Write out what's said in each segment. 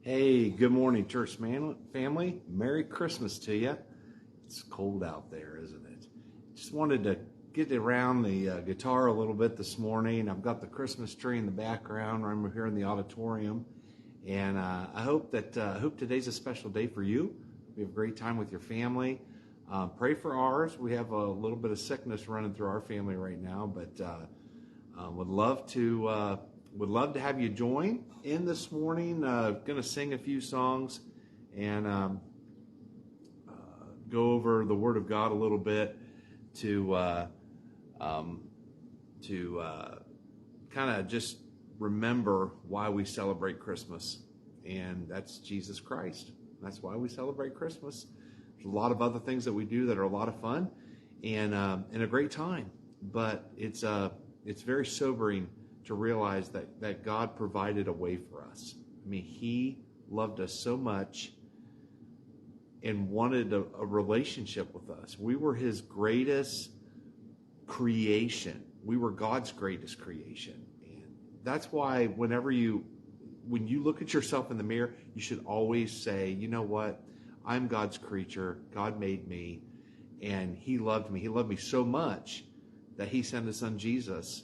Hey, good morning, family. Merry Christmas to you. It's cold out there, isn't it? Just wanted to get around the guitar a little bit this morning. I've got the Christmas tree in the background. I'm here in the auditorium, and I hope today's a special day for you. We have a great time with your family. Pray for ours. We have a little bit of sickness running through our family right now, but would love to have you join in this morning. Going to sing a few songs and go over the Word of God a little bit to kind of just remember why we celebrate Christmas, and that's Jesus Christ. That's why we celebrate Christmas. There's a lot of other things that we do that are a lot of fun and a great time, but it's very sobering to realize that God provided a way for us. I mean, He loved us so much and wanted a relationship with us. We were His greatest creation. We were God's greatest creation. And that's why when you look at yourself in the mirror, you should always say, you know what? I'm God's creature. God made me, and He loved me. He loved me so much that He sent His Son Jesus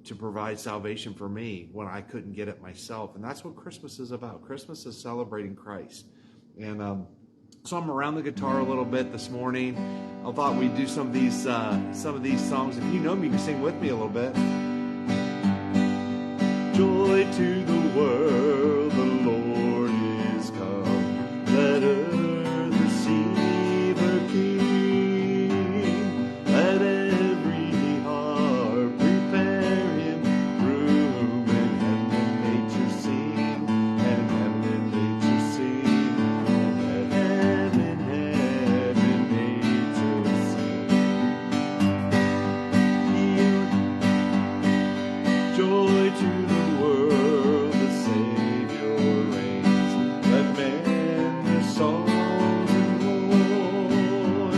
to provide salvation for me when I couldn't get it myself. And that's what Christmas is about. Christmas is celebrating Christ. And so I'm around the guitar a little bit this morning. I thought we'd do some of these songs. If you know me, you can sing with me a little bit. Joy to the world, the Lord is come. Let earth receive her King. Let every heart prepare Him room, and heaven and nature sing, and heaven and nature sing, and heaven and nature sing. Joy to the world, the Savior reigns. Let men their songs employ,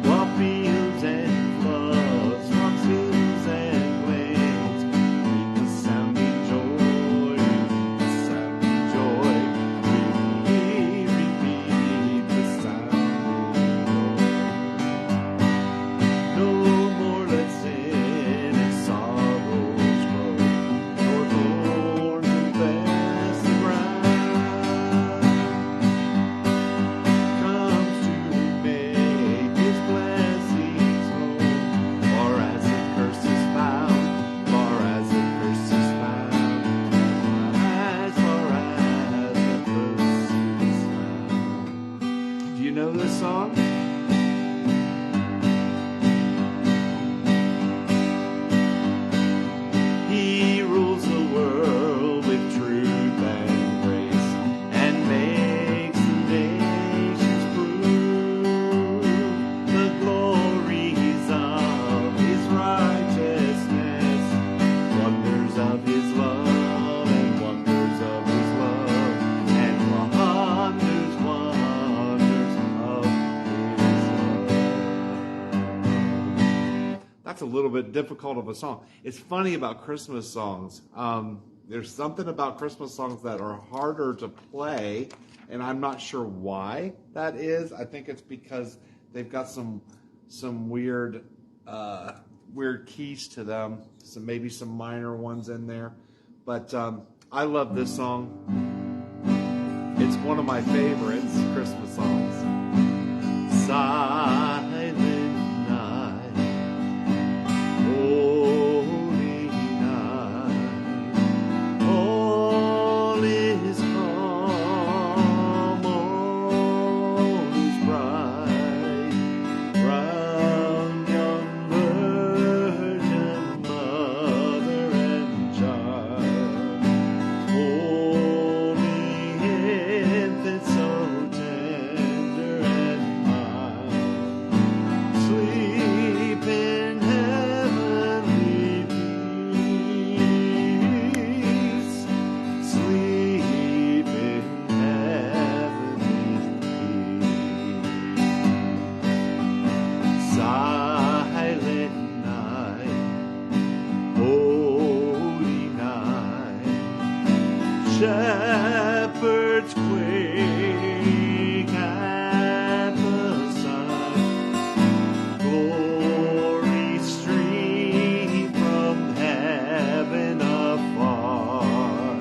while fields and floods, rocks, hills and plains, meet the sounding joy, the sounding joy. Repeat the sounding joy. No more let sin and sorrows grow, nor thorns infest the ground. Comes to make His blessings home, far as the curse is found, far as the curse is found, as far as the curse is found. Do you know this song? He rules the world with truth and grace, and makes the nations prove the glories of His righteousness, wonders of His love, and wonders of His love, and wonders of His love. That's a little bit difficult of a song. It's funny about Christmas songs. There's something about Christmas songs that are harder to play, and I'm not sure why that is. I think it's because they've got some weird keys to them, maybe some minor ones in there. But I love this song. It's one of my favorites, Christmas songs. Silent night, holy night, all is calm, all is bright, round young virgin mother and child, holy infant so tender and mild. shepherds quake at the sight. Glory stream from heaven afar.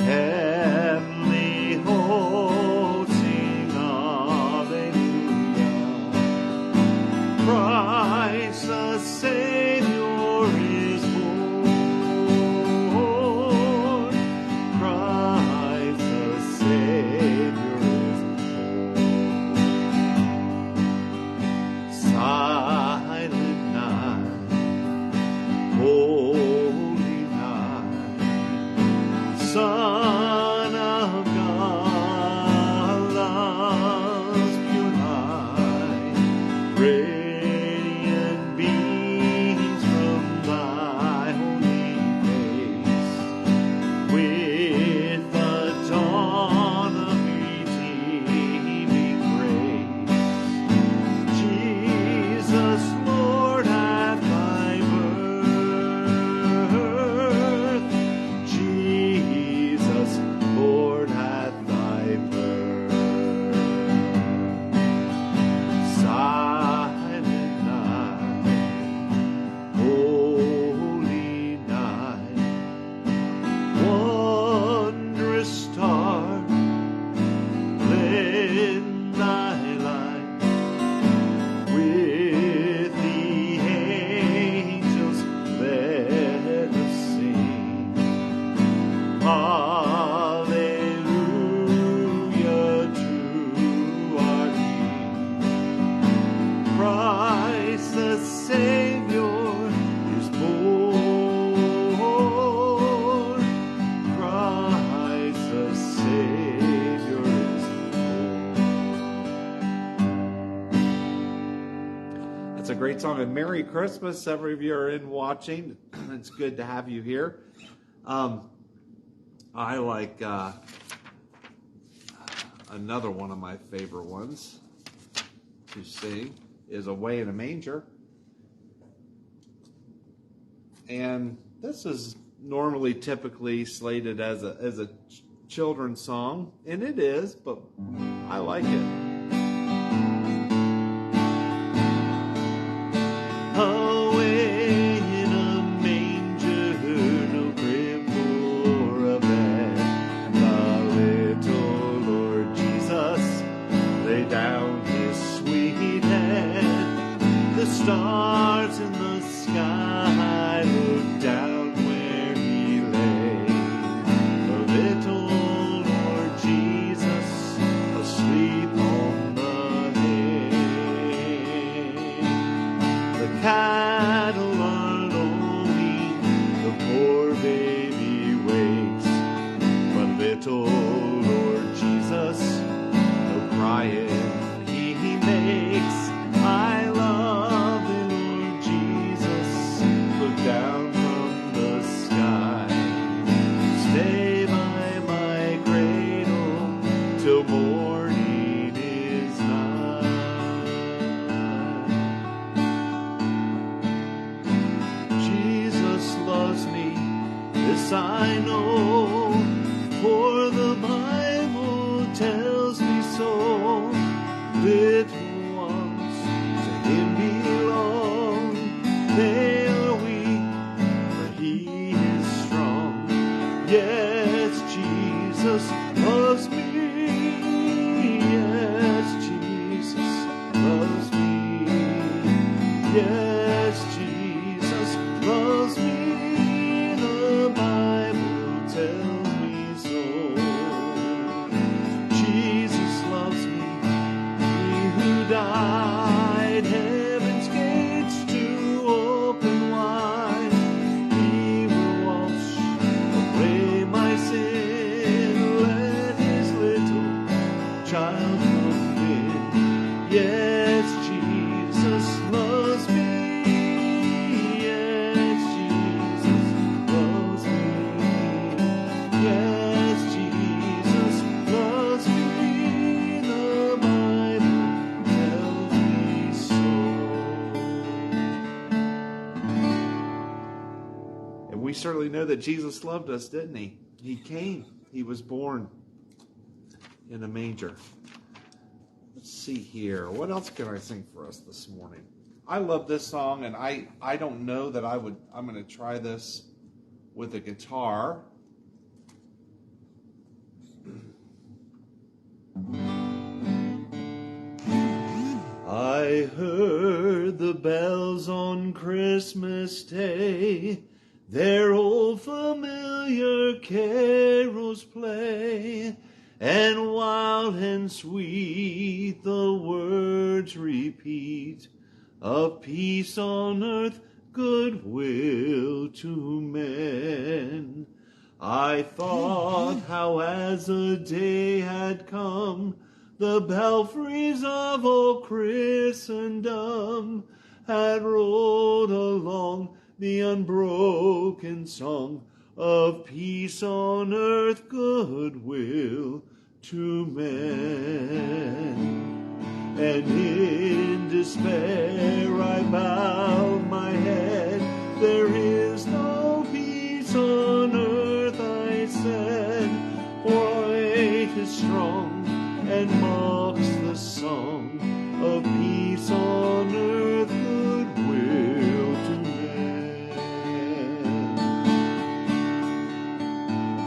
Heavenly hosts sing hallelujah. Christ the Savior is born. Christ the Savior is born. Silent night, holy night, Son of God, love's pure light, radiant beams from thy holy face, with the dawn of redeeming grace. Jesus, Lord, at thy birth, Jesus, Lord, at thy birth. Silent night, holy night, wondrous star, lend thy light. With the angels let us sing. Hallelujah to our King. Christ the Savior is born. Christ the Savior is born. That's a great song. And Merry Christmas. Several of you are in watching. It's good to have you here. I like another one of my favorite ones to sing is Away in a Manger. And this is normally typically slated as a children's song, and it is, but I like it. Away in a manger, no crib or a bed, the little Lord Jesus lay down his sweet head. The stars in the sky looked down where he lay. The little Lord Jesus asleep on the hay. The cattle are lowing, the poor baby wakes, but little Lord Jesus, no crying he makes. I love the Lord Jesus, look down from the sky. Stay by my cradle till morning is nigh. Jesus loves me, this I know, for the Bible tells me so. Little ones to him belong. They are weak, but he is strong. Yes, Jesus loves me. Yes, Jesus loves me. Yes, Jesus loves me. The Bible tells me so. Jesus loves me. He who died, heaven's gates to open wide. He will wash away my sin. Let his little child come in. Yes, Jesus loves me. Yes, Jesus loves me. Yes, Jesus loves me. The Bible tells me so. And we certainly know that Jesus loved us, didn't he? He came. He was born. in a manger. Let's see here. What else can I sing for us this morning? I love this song, and I don't know that I'm going to try this with a guitar. I heard the bells on Christmas Day, their old familiar carols play, and wild and sweet the words repeat of peace on earth, goodwill to men. I thought how as a day had come, the belfries of all Christendom had rolled along the unbroken song of peace on earth, goodwill to men. And in despair I bowed my head. There is no peace on earth, I said, for hate is strong and mocks the song of peace on earth, goodwill to men.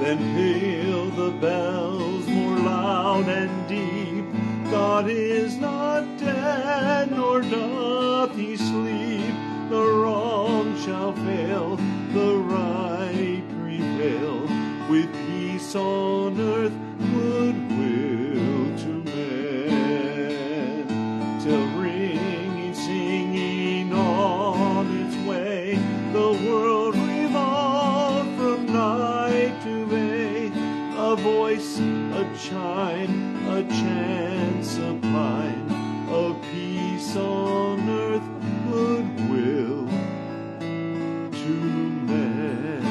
Then peal the bells more loud and deep. God is not dead, nor doth he sleep. The wrong shall fail, the right prevail, with peace on earth, goodwill to men. Till ringing, singing on its way, the world revolved from night to day. A voice, a chime, a chant sublime of peace on earth, goodwill to men.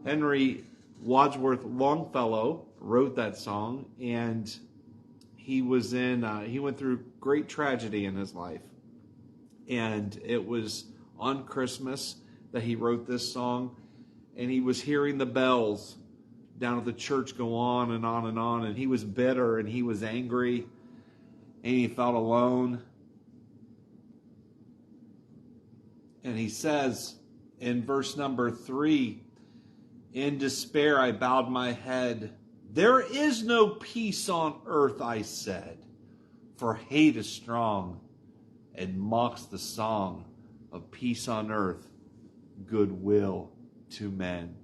Henry Wadsworth Longfellow wrote that song, and he went through great tragedy in his life. And it was on Christmas that he wrote this song, and he was hearing the bells down at the church go on and on and on, and he was bitter and he was angry and he felt alone. And he says in verse number 3, in despair I bowed my head. There is no peace on earth, I said, for hate is strong and mocks the song of peace on earth, goodwill to men.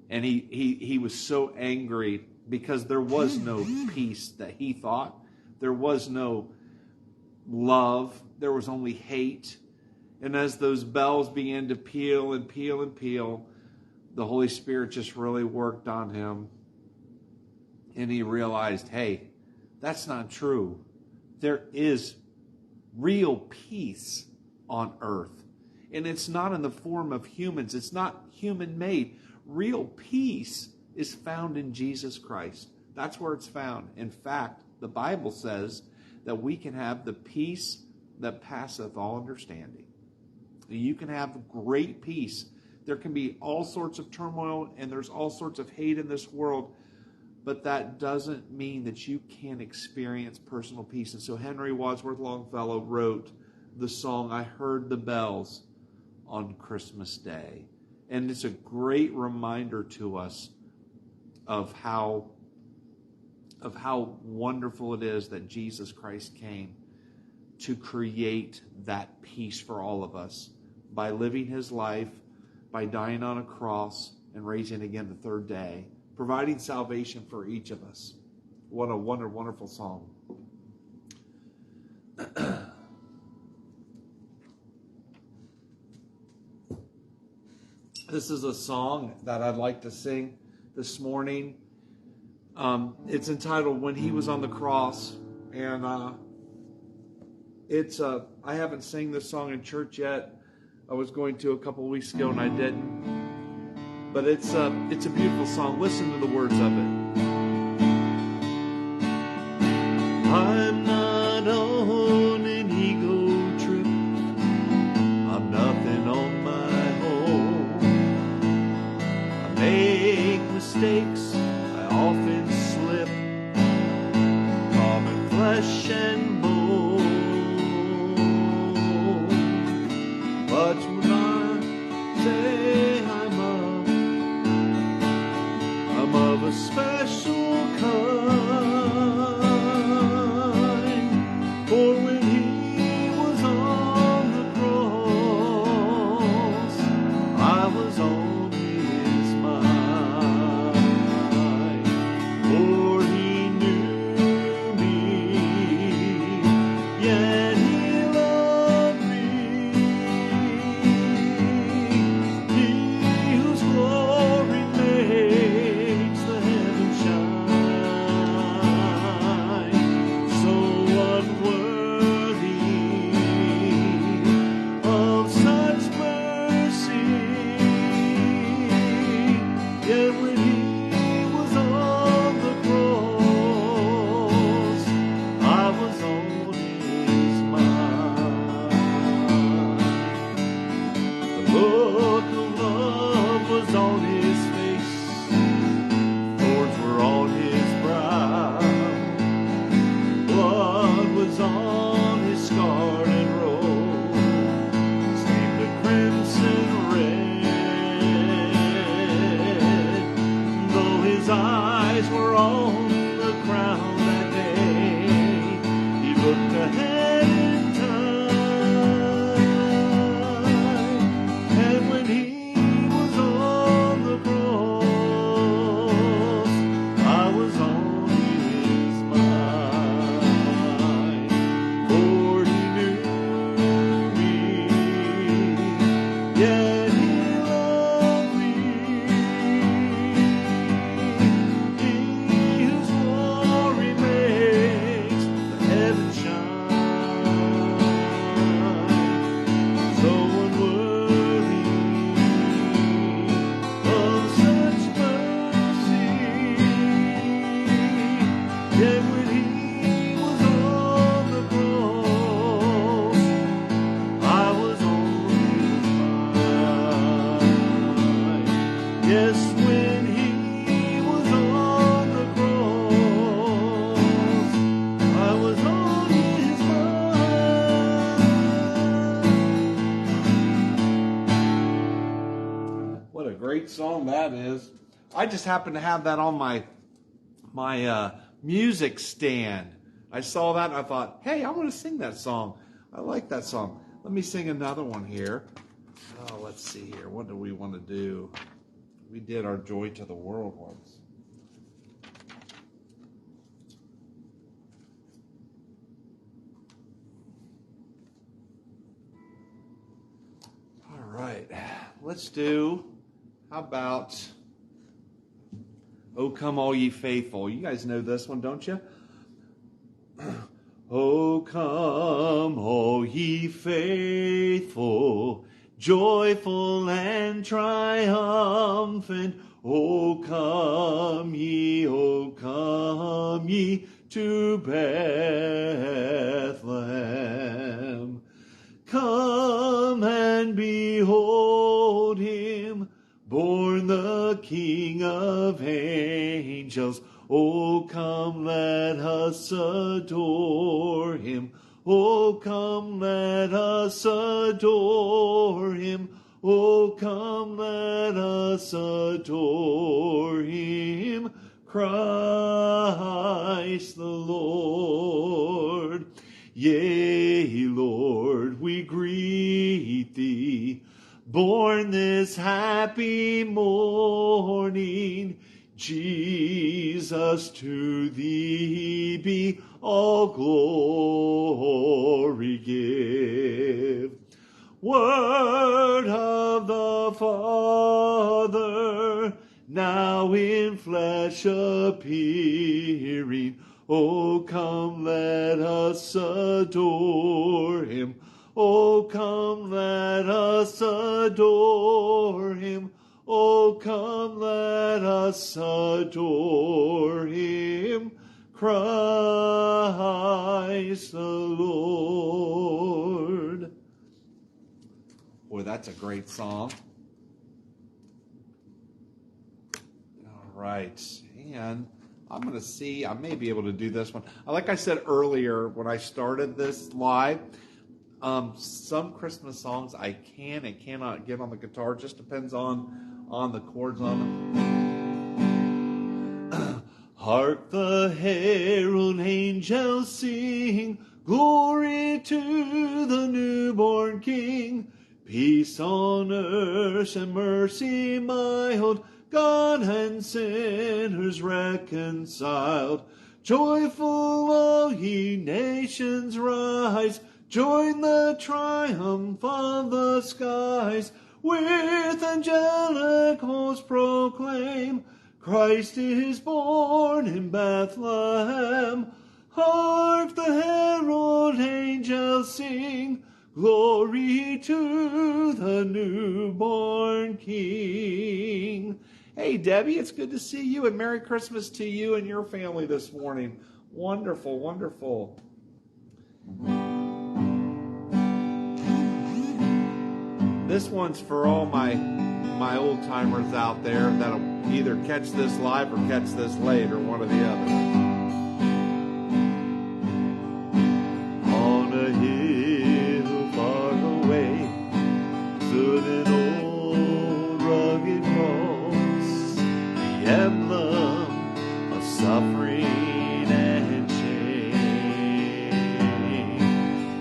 And he was so angry because there was no peace that he thought. There was no love. There was only hate. And as those bells began to peal and peal and peal, the Holy Spirit just really worked on him. And he realized, hey, that's not true. There is real peace on earth. And it's not in the form of humans. It's not human-made. Real peace is found in Jesus Christ. That's where it's found. In fact, the Bible says that we can have the peace that passeth all understanding. You can have great peace. There can be all sorts of turmoil and there's all sorts of hate in this world, but that doesn't mean that you can't experience personal peace. And so Henry Wadsworth Longfellow wrote the song, I Heard the Bells on Christmas Day. And it's a great reminder to us of how wonderful it is that Jesus Christ came to create that peace for all of us by living his life, by dying on a cross and raising again the third day, providing salvation for each of us. What a wonderful song. This is a song that I'd like to sing this morning. It's entitled When He Was on the Cross. And I haven't sang this song in church yet. I was going to a couple of weeks ago and I didn't. But it's a beautiful song. Listen to the words of it. I'm not on an ego trip. I'm nothing on my own. I may make mistakes, I often slip. Common flesh and bone. But when I say I'm of a special kind. For when he was on the cross, I was on his mind. For he knew me, yet he loved me. He whose glory makes the heavens shine, so unworthy of such mercy. Yet when he was on the cross, I was on his mind. The look of love was on his face, thorns were on his brow, blood was on his scarlet robe, stained a crimson red. Though his eyes were on the crown that day, he looked ahead in time. And when he was on the cross, I was on his mind. For he knew me, yet he loved me. He whose glory makes the heavens shine, so unworthy of such mercy. Yet when he was on the cross, I was on his mind. Yes, when he was on the cross, I was on his mind. What a great song that is. I just happened to have that on my music stand. I saw that and I thought, hey, I want to sing that song. I like that song. Let me sing another one here. Oh, let's see here. What do we want to do? We did our Joy to the World ones. All right. Let's do, how about Oh Come All Ye Faithful. You guys know this one, don't you? Oh come all ye faithful, joyful and triumphant. Oh come ye to Bethlehem. Come and behold him, born the King of angels. Oh, come, let us adore him. Oh, come, let us adore him. Oh, come, let us adore him. Christ the Lord. Yea, Lord, we greet thee, born this happy morning. Jesus, to thee be all glory give. Word of the Father, now in flesh appearing. Oh, come, let us adore him. Oh, come, let us adore him. Oh, come, let us adore him, Christ the Lord. Boy, that's a great song. right. And I'm going to see, I may be able to do this one. Like I said earlier when I started this live, some Christmas songs I can and cannot get on the guitar. It just depends on the chords on them. Hark the herald angels sing, glory to the newborn King. Peace on earth and mercy mild, God and sinners reconciled. Joyful all ye nations rise, join the triumph of the skies. With angelic hosts proclaim, Christ is born in Bethlehem. Hark the herald angels sing, glory to the newborn King. Hey, Debbie, it's good to see you, and Merry Christmas to you and your family this morning. Wonderful, wonderful. This one's for all my old timers out there that'll either catch this live or catch this late, or one or the other. On a hill far away stood an old rugged cross, the emblem of suffering and shame.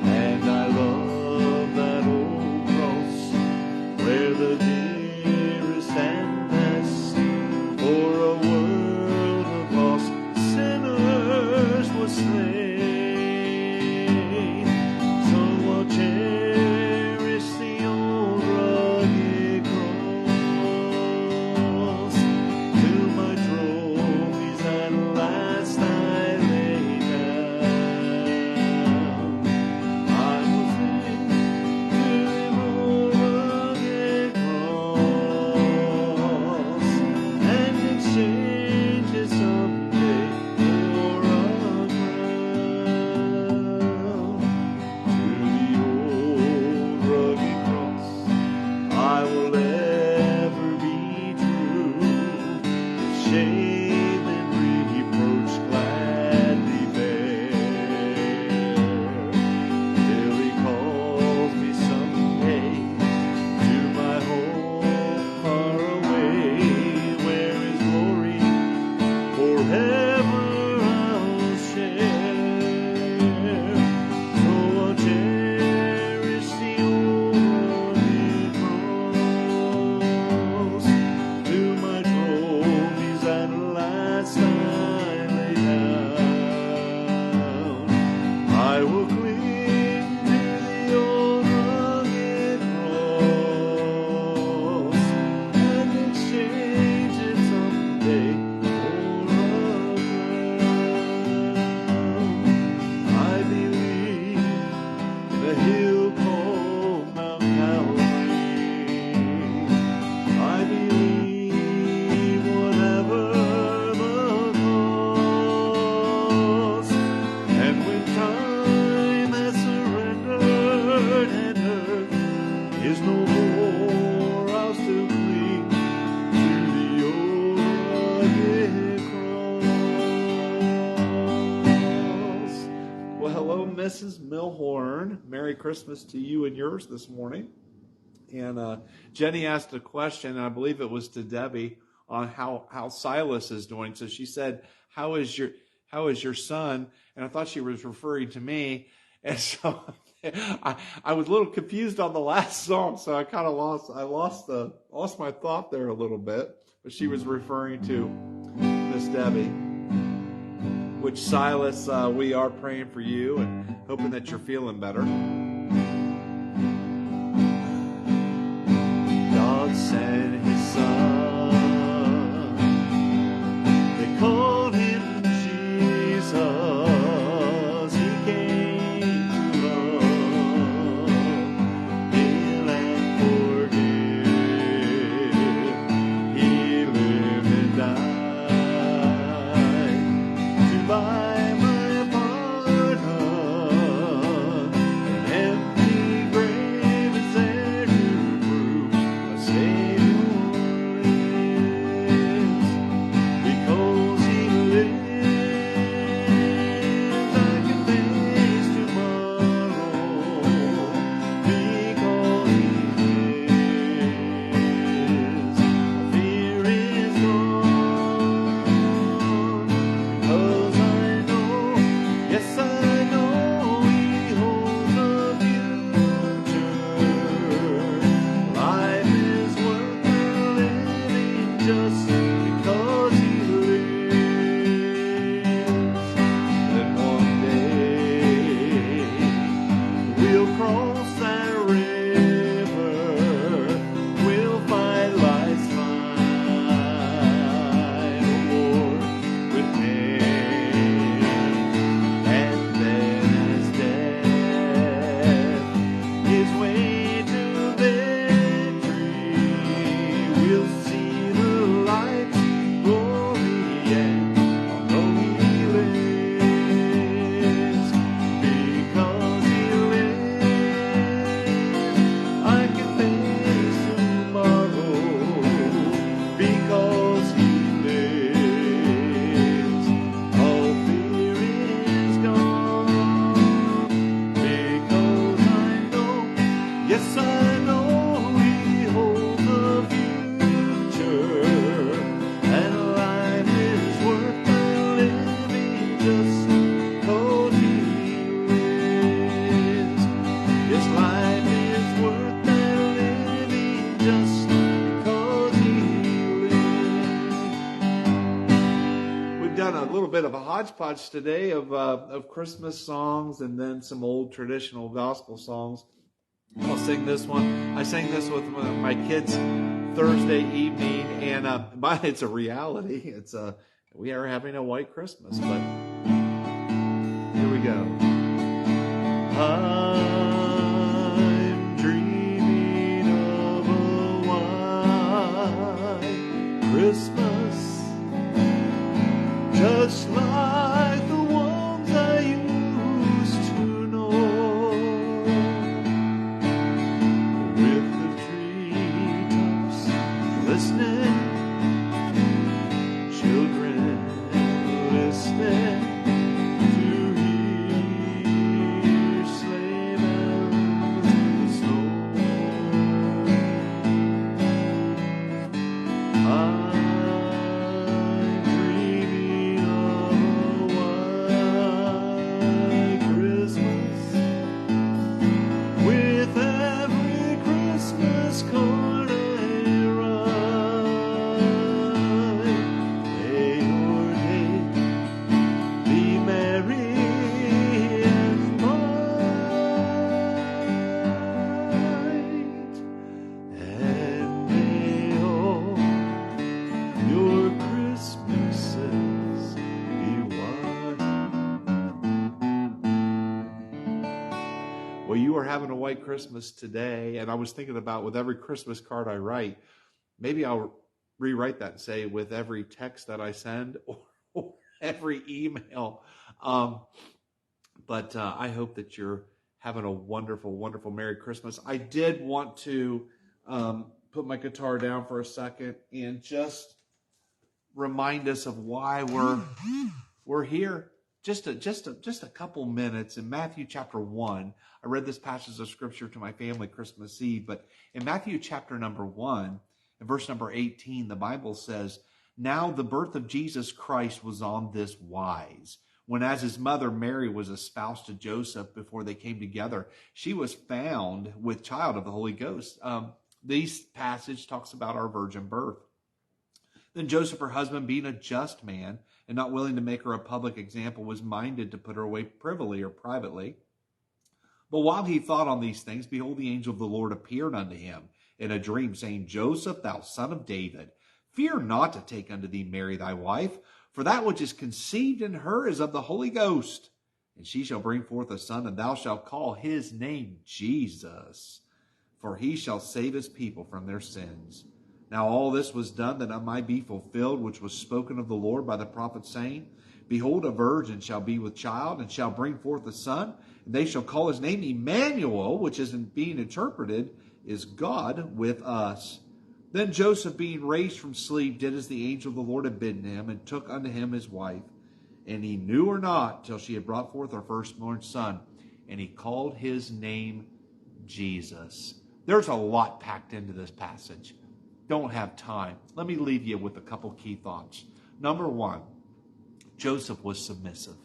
And I love that old cross where the dearest and best for a world of lost sinners was slain. So I'll cherish the old rugged cross till my trophies at last I lay down. I will sing to the old rugged cross and exchange it someday for a crown. To the old rugged cross I will ever be true, if shame and reproach gladly bear, till he calls me someday to my home far away, where his glory forever I'll share. So I'll cherish the old rugged cross till my trophies at last I lay down. I will cling to the old rugged cross and exchange it someday for a crown. I believe the hill called Mount Calvary. I believe whatever the cost, and when time has surrendered and earth is no more, I'll still cling to the old rugged cross. Well, hello, Mrs. Milhorn. Merry Christmas to you and yours this morning. And Jenny asked a question, and I believe it was to Debbie, on how Silas is doing. So she said, how is your son? And I thought she was referring to me. And so I was a little confused on the last song, so I kind of lost my thought there a little bit. But she was referring to Miss Debbie. Which, Silas, we are praying for you and hoping that you're feeling better. God sent his son. They called him Jesus. He came to love, heal, and forgive. He lived and died to buy my pardon and because He lives. Then one day we'll cross that river, we'll find life's final war with Him. And then as death gives way to victory, we'll see the light's glory, and I'll know He lives. Because He lives, I can face tomorrow. Because He lives, all fear is gone. Because I know, yes I know He holds the future, and life is worth the living just because He lives. Yes, life is worth the living just because He lives. We've done a little bit of a hodgepodge today of Christmas songs and then some old traditional gospel songs. I'll sing this one. I sang this with my kids Thursday evening, and it's a reality. It's we are having a white Christmas, but here we go. I'm dreaming of a white Christmas, just like the ones I used to know, with the treetops listening, children listening to hear sleigh bells in the snow. I'm dreaming of a white Christmas, with every Christmas card I write. May your day be merry and bright, and may all your Christmases be white. Well, you are having a white Christmas today, and I was thinking about, with every Christmas card I write, maybe I'll rewrite that and say, with every text that I send, or every email. But I hope that you're having a wonderful, wonderful Merry Christmas. I did want to put my guitar down for a second and just remind us of why we're here. Just a couple minutes in Matthew chapter 1. I read this passage of scripture to my family Christmas Eve, but in Matthew chapter number 1, in verse number 18, the Bible says, "Now the birth of Jesus Christ was on this wise. When as his mother Mary was espoused to Joseph, before they came together, she was found with child of the Holy Ghost." This passage talks about our virgin birth. Then Joseph, her husband, being a just man and not willing to make her a public example, was minded to put her away privily or privately. But while he thought on these things, behold, the angel of the Lord appeared unto him in a dream, saying, "Joseph, thou son of David, fear not to take unto thee Mary thy wife, for that which is conceived in her is of the Holy Ghost. And she shall bring forth a son, and thou shalt call his name Jesus, for he shall save his people from their sins. Now all this was done that it might be fulfilled, which was spoken of the Lord by the prophet, saying, Behold, a virgin shall be with child, and shall bring forth a son, and they shall call his name Emmanuel," which is being interpreted, is God with us. Then Joseph, being raised from sleep, did as the angel of the Lord had bidden him, and took unto him his wife. And he knew her not till she had brought forth her firstborn son, and he called his name Jesus. There's a lot packed into this passage. Don't have time. Let me leave you with a couple key thoughts. Number one, Joseph was submissive.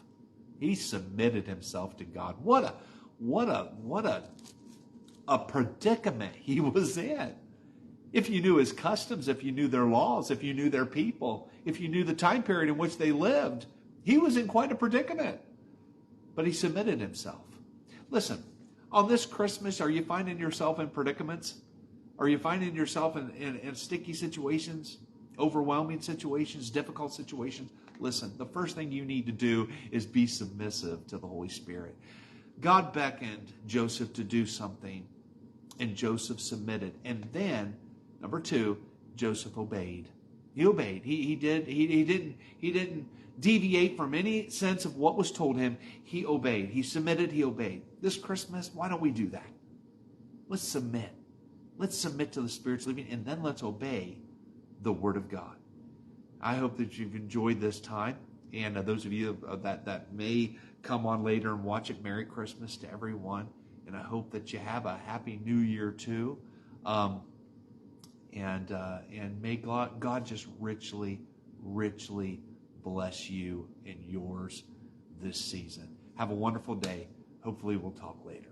He submitted himself to God. What a predicament he was in. If you knew his customs, if you knew their laws, if you knew their people, if you knew the time period in which they lived, he was in quite a predicament. But he submitted himself. Listen, on this Christmas, are you finding yourself in predicaments? Are you finding yourself in sticky situations, overwhelming situations, difficult situations? Listen, the first thing you need to do is be submissive to the Holy Spirit. God beckoned Joseph to do something, and Joseph submitted. And then, number two, Joseph obeyed. He obeyed. He didn't deviate from any sense of what was told him. He obeyed. He submitted. He obeyed. This Christmas, why don't we do that? Let's submit. Let's submit to the Spirit's leading, and then let's obey the Word of God. I hope that you've enjoyed this time. And those of you that may come on later and watch it, Merry Christmas to everyone. And I hope that you have a Happy New Year too. And may God just richly, richly bless you and yours this season. Have a wonderful day. Hopefully we'll talk later.